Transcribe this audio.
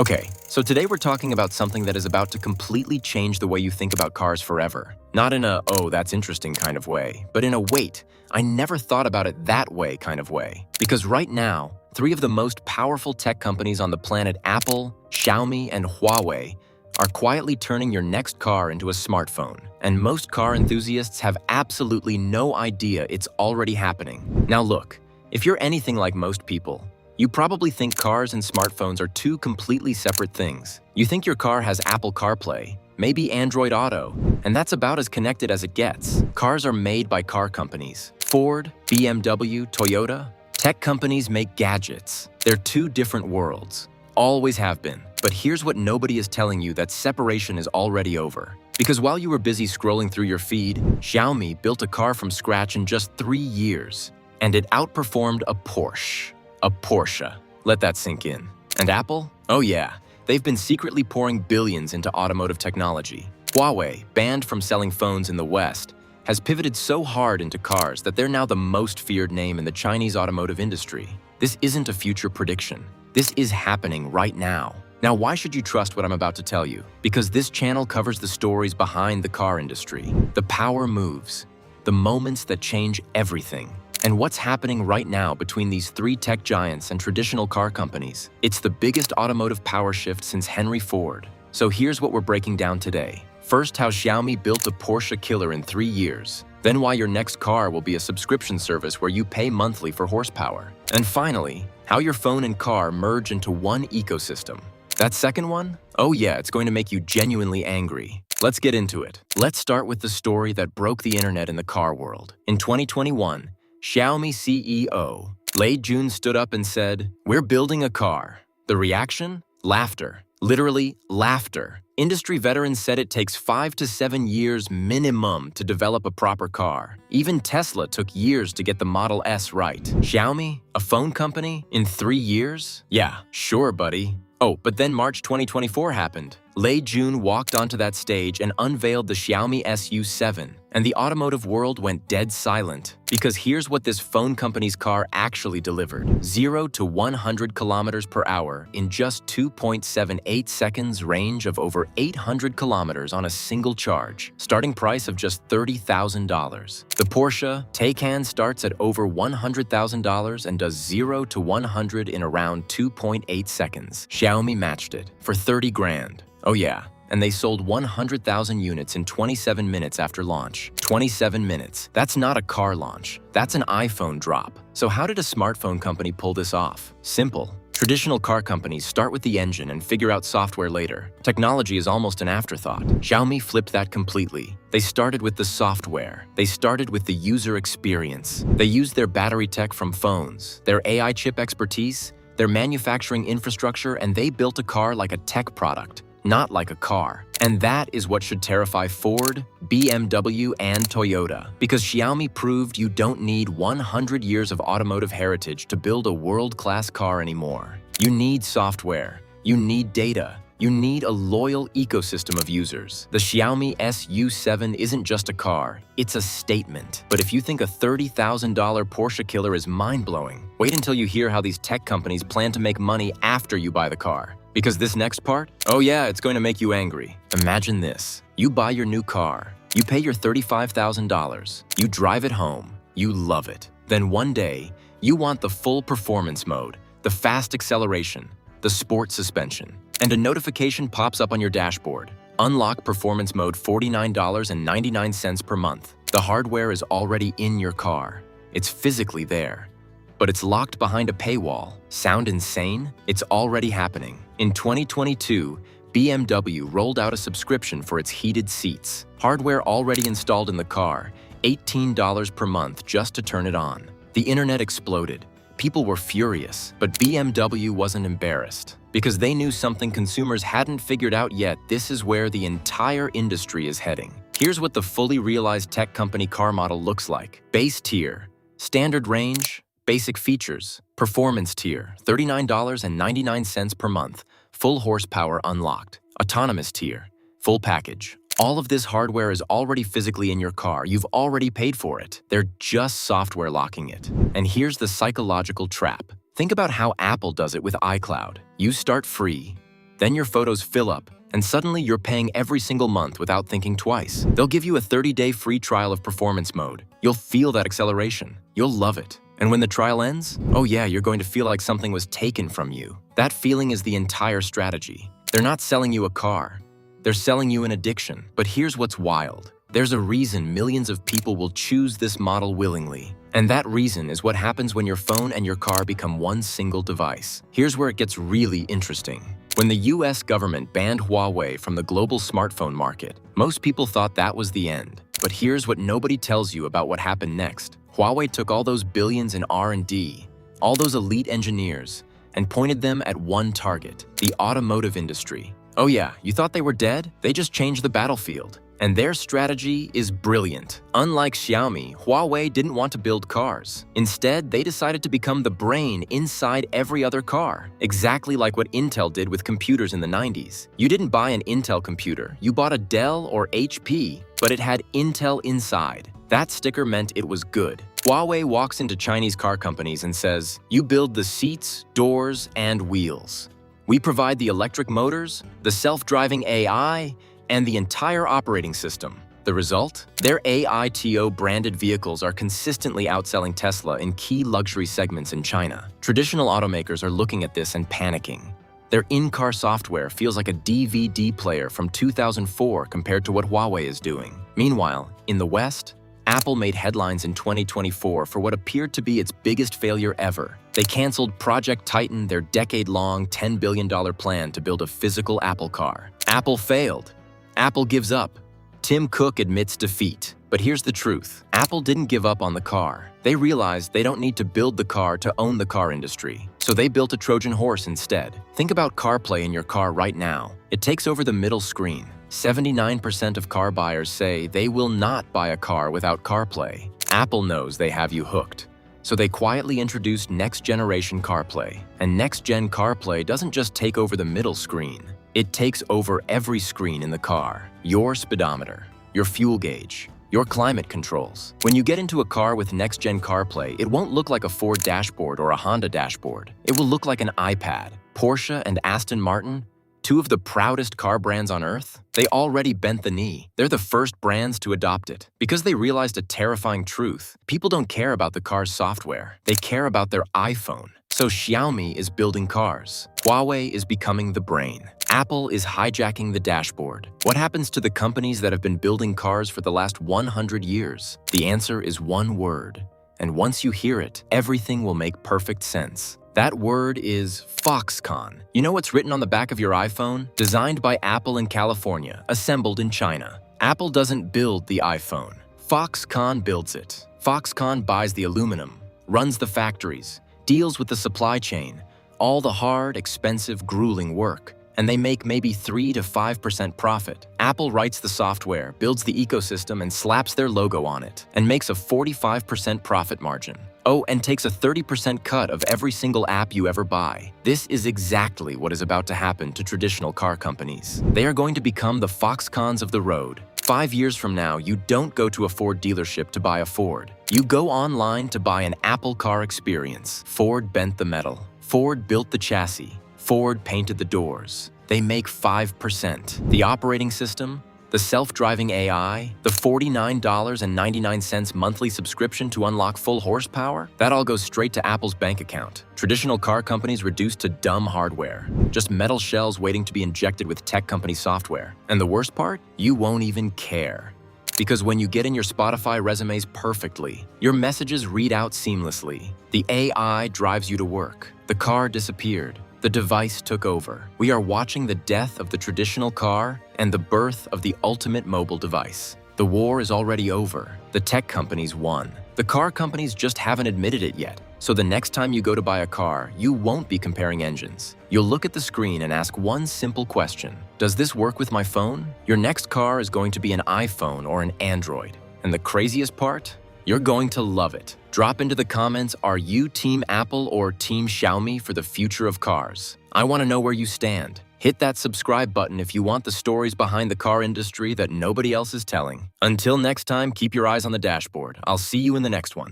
Okay, so today we're talking about something that is about to completely change the way you think about cars forever. Not in a, oh, that's interesting kind of way, but in a, wait, I never thought about it that way kind of way. Because right now, three of the most powerful tech companies on the planet, Apple, Xiaomi, and Huawei, are quietly turning your next car into a smartphone. And most car enthusiasts have absolutely no idea it's already happening. Now look, if you're anything like most people, you probably think cars and smartphones are two completely separate things. You think your car has Apple CarPlay, maybe Android Auto, and that's about as connected as it gets. Cars are made by car companies. Ford, BMW, Toyota. Tech companies make gadgets. They're two different worlds. Always have been. But here's what nobody is telling you: that separation is already over. Because while you were busy scrolling through your feed, Xiaomi built a car from scratch in just 3 years. And it outperformed a Porsche. A Porsche. Let that sink in. And Apple? Oh yeah, they've been secretly pouring billions into automotive technology. Huawei, banned from selling phones in the West, has pivoted so hard into cars that they're now the most feared name in the Chinese automotive industry. This isn't a future prediction. This is happening right now. Now, why should you trust what I'm about to tell you? Because this channel covers the stories behind the car industry, the power moves, the moments that change everything, and what's happening right now between these three tech giants and traditional car companies. It's the biggest automotive power shift since Henry Ford. So here's what we're breaking down today. First, how Xiaomi built a Porsche killer in 3 years. Then why your next car will be a subscription service where you pay monthly for horsepower. And finally, how your phone and car merge into one ecosystem. That second one? Oh yeah, it's going to make you genuinely angry. Let's get into it. Let's start with the story that broke the internet in the car world. In 2021, Xiaomi CEO Lei Jun stood up and said, "We're building a car." The reaction? Laughter. Literally, laughter. Industry veterans said it takes 5 to 7 years minimum to develop a proper car. Even Tesla took years to get the Model S right. Xiaomi, a phone company, in 3 years? Yeah, sure, buddy. Oh, but then March 2024 happened. Lei Jun walked onto that stage and unveiled the Xiaomi SU7, and the automotive world went dead silent. Because here's what this phone company's car actually delivered: 0 to 100 kilometers per hour in just 2.78 seconds, range of over 800 kilometers on a single charge, starting price of just $30,000. The Porsche Taycan starts at over $100,000 and does 0 to 100 in around 2.8 seconds. Xiaomi matched it for 30 grand. Oh yeah, and they sold 100,000 units in 27 minutes after launch. 27 minutes. That's not a car launch. That's an iPhone drop. So how did a smartphone company pull this off? Simple. Traditional car companies start with the engine and figure out software later. Technology is almost an afterthought. Xiaomi flipped that completely. They started with the software. They started with the user experience. They used their battery tech from phones, their AI chip expertise, their manufacturing infrastructure, and they built a car like a tech product, not like a car. And that is what should terrify Ford, BMW, and Toyota. Because Xiaomi proved you don't need 100 years of automotive heritage to build a world-class car anymore. You need software. You need data. You need a loyal ecosystem of users. The Xiaomi SU7 isn't just a car, it's a statement. But if you think a $30,000 Porsche killer is mind-blowing, wait until you hear how these tech companies plan to make money after you buy the car. Because this next part? Oh yeah, it's going to make you angry. Imagine this. You buy your new car. You pay your $35,000. You drive it home. You love it. Then one day, you want the full performance mode, the fast acceleration, the sport suspension. And a notification pops up on your dashboard. Unlock performance mode, $49.99 per month. The hardware is already in your car. It's physically there. But it's locked behind a paywall. Sound insane? It's already happening. In 2022, BMW rolled out a subscription for its heated seats. Hardware already installed in the car, $18 per month just to turn it on. The internet exploded. People were furious, but BMW wasn't embarrassed. Because they knew something consumers hadn't figured out yet. This is where the entire industry is heading. Here's what the fully realized tech company car model looks like. Base tier, standard range, basic features. Performance tier, $39.99 per month, full horsepower unlocked. Autonomous tier, full package. All of this hardware is already physically in your car. You've already paid for it. They're just software locking it. And here's the psychological trap. Think about how Apple does it with iCloud. You start free, Then your photos fill up, and suddenly you're paying every single month without thinking twice. They'll give you a 30-day free trial of performance mode. You'll feel that acceleration. You'll love it. And when the trial ends, oh yeah, you're going to feel like something was taken from you. That feeling is the entire strategy. They're not selling you a car. They're selling you an addiction. But here's what's wild. There's a reason millions of people will choose this model willingly. And that reason is what happens when your phone and your car become one single device. Here's where it gets really interesting. When the US government banned Huawei from the global smartphone market, most people thought that was the end. But here's what nobody tells you about what happened next. Huawei took all those billions in R&D, all those elite engineers, and pointed them at one target, the automotive industry. Oh yeah, you thought they were dead? They just changed the battlefield. And their strategy is brilliant. Unlike Xiaomi, Huawei didn't want to build cars. Instead, they decided to become the brain inside every other car, exactly like what Intel did with computers in the 90s. You didn't buy an Intel computer, you bought a Dell or HP, but it had Intel inside. That sticker meant it was good. Huawei walks into Chinese car companies and says, "You build the seats, doors, and wheels. We provide the electric motors, the self-driving AI, and the entire operating system." The result? Their AITO branded vehicles are consistently outselling Tesla in key luxury segments in China. Traditional automakers are looking at this and panicking. Their in-car software feels like a DVD player from 2004 compared to what Huawei is doing. Meanwhile, in the West, Apple made headlines in 2024 for what appeared to be its biggest failure ever. They canceled Project Titan, their decade-long $10 billion plan to build a physical Apple car. Apple failed. Apple gives up. Tim Cook admits defeat. But here's the truth. Apple didn't give up on the car. They realized they don't need to build the car to own the car industry. So they built a Trojan horse instead. Think about CarPlay in your car right now. It takes over the middle screen. 79% of car buyers say they will not buy a car without CarPlay. Apple knows they have you hooked. So they quietly introduced next-generation CarPlay. And next-gen CarPlay doesn't just take over the middle screen. It takes over every screen in the car. Your speedometer, your fuel gauge, your climate controls. When you get into a car with next-gen CarPlay, it won't look like a Ford dashboard or a Honda dashboard. It will look like an iPad. Porsche and Aston Martin, two of the proudest car brands on earth, they already bent the knee. They're the first brands to adopt it because they realized a terrifying truth. People don't care about the car's software. They care about their iPhone. So Xiaomi is building cars. Huawei is becoming the brain. Apple is hijacking the dashboard. What happens to the companies that have been building cars for the last 100 years? The answer is one word. And once you hear it, everything will make perfect sense. That word is Foxconn. You know what's written on the back of your iPhone? Designed by Apple in California, assembled in China. Apple doesn't build the iPhone. Foxconn builds it. Foxconn buys the aluminum, runs the factories, deals with the supply chain, all the hard, expensive, grueling work. And they make maybe 3 to 5% profit. Apple writes the software, builds the ecosystem, and slaps their logo on it, and makes a 45% profit margin. Oh, and takes a 30% cut of every single app you ever buy. This is exactly what is about to happen to traditional car companies. They are going to become the Foxconns of the road. 5 years from now, you don't go to a Ford dealership to buy a Ford. You go online to buy an Apple car experience. Ford bent the metal. Ford built the chassis. Ford painted the doors. They make 5%. The operating system, the self-driving AI, the $49.99 monthly subscription to unlock full horsepower, that all goes straight to Apple's bank account. Traditional car companies reduced to dumb hardware, just metal shells waiting to be injected with tech company software. And the worst part? You won't even care. Because when you get in your Spotify resumes perfectly, your messages read out seamlessly. The AI drives you to work. The car disappeared. The device took over. We are watching the death of the traditional car and the birth of the ultimate mobile device. The war is already over. The tech companies won. The car companies just haven't admitted it yet. So the next time you go to buy a car, you won't be comparing engines. You'll look at the screen and ask one simple question. Does this work with my phone? Your next car is going to be an iPhone or an Android. And the craziest part? You're going to love it. Drop into the comments, are you Team Apple or Team Xiaomi for the future of cars? I want to know where you stand. Hit that subscribe button if you want the stories behind the car industry that nobody else is telling. Until next time, keep your eyes on the dashboard. I'll see you in the next one.